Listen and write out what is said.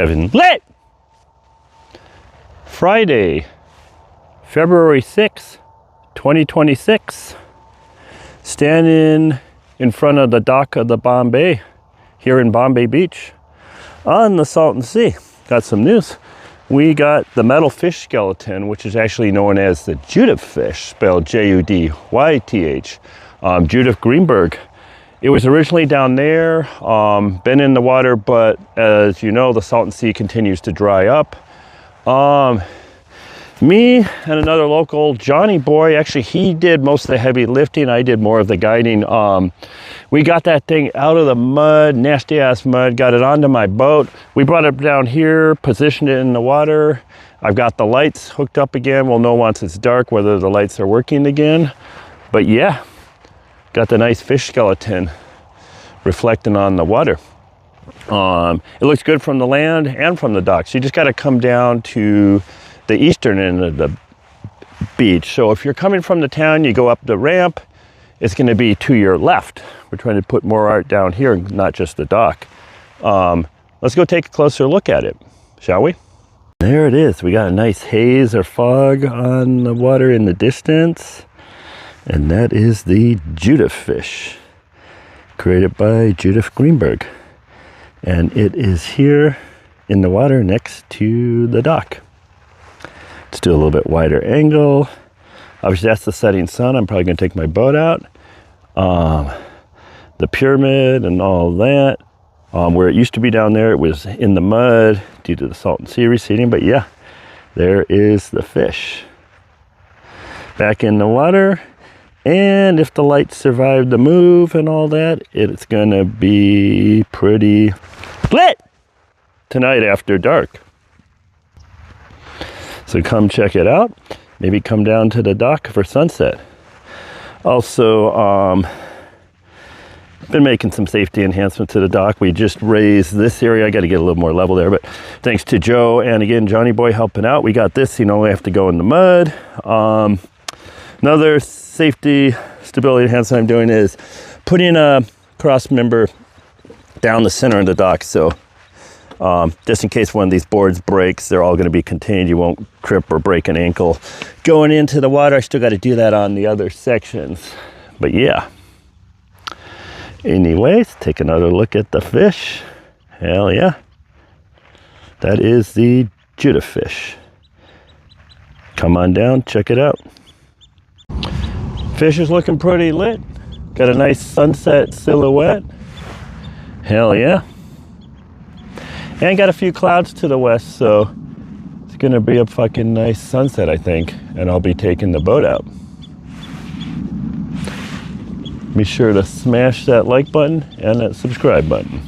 Kevin lit! Friday, February 6th, 2026. Standing in front of the dock of the Bombay here in Bombay Beach on the Salton Sea. Got some news. We got the metal fish skeleton, which is actually known as the Judyth fish, spelled Judyth, Judyth Greenburgh. It was originally down there, been in the water, but as you know, the Salton Sea continues to dry up. Me and another local, Jonny Boy, actually he did most of the heavy lifting. I did more of the guiding. We got that thing out of the mud, nasty ass mud, got it onto my boat. We brought it down here, positioned it in the water. I've got the lights hooked up again. We'll know once it's dark whether the lights are working again. But yeah, got the nice fish skeleton reflecting on the water. It looks good from the land and from the docks. You just got to come down to the eastern end of the beach. So if you're coming from the town, you go up the ramp, it's going to be to your left. We're trying to put more art down here, not just the dock. Let's go take a closer look at it, shall we? There it is. We got a nice haze or fog on the water in the distance. And that is the Judyth fish, created by Judyth Greenburgh. And it is here in the water next to the dock. Let's do a little bit wider angle. Obviously that's the setting sun. I'm probably gonna take my boat out. The pyramid and all that. Where it used to be down there, it was in the mud due to the Salton Sea receding, but yeah, there is the fish. Back in the water, and if the lights survive the move and all that, it's gonna be pretty lit tonight after dark. So come check it out. Maybe come down to the dock for sunset. Also, been making some safety enhancements to the dock. We just raised this area. I got to get a little more level there, but thanks to Joe and again Jonny Boy helping out, we got this. You know, we have to go in the mud. Another safety stability enhancement I'm doing is putting a cross member down the center of the dock. So just in case one of these boards breaks, they're all going to be contained. You won't trip or break an ankle going into the water. I still got to do that on the other sections, but yeah. Anyways, take another look at the fish. Hell yeah. That is the Judyth fish. Come on down, check it out. Fish is looking pretty lit. Got a nice sunset silhouette. Hell yeah. And got a few clouds to the west, so it's gonna be a fucking nice sunset, I think. And I'll be taking the boat out. Be sure to smash that like button and that subscribe button.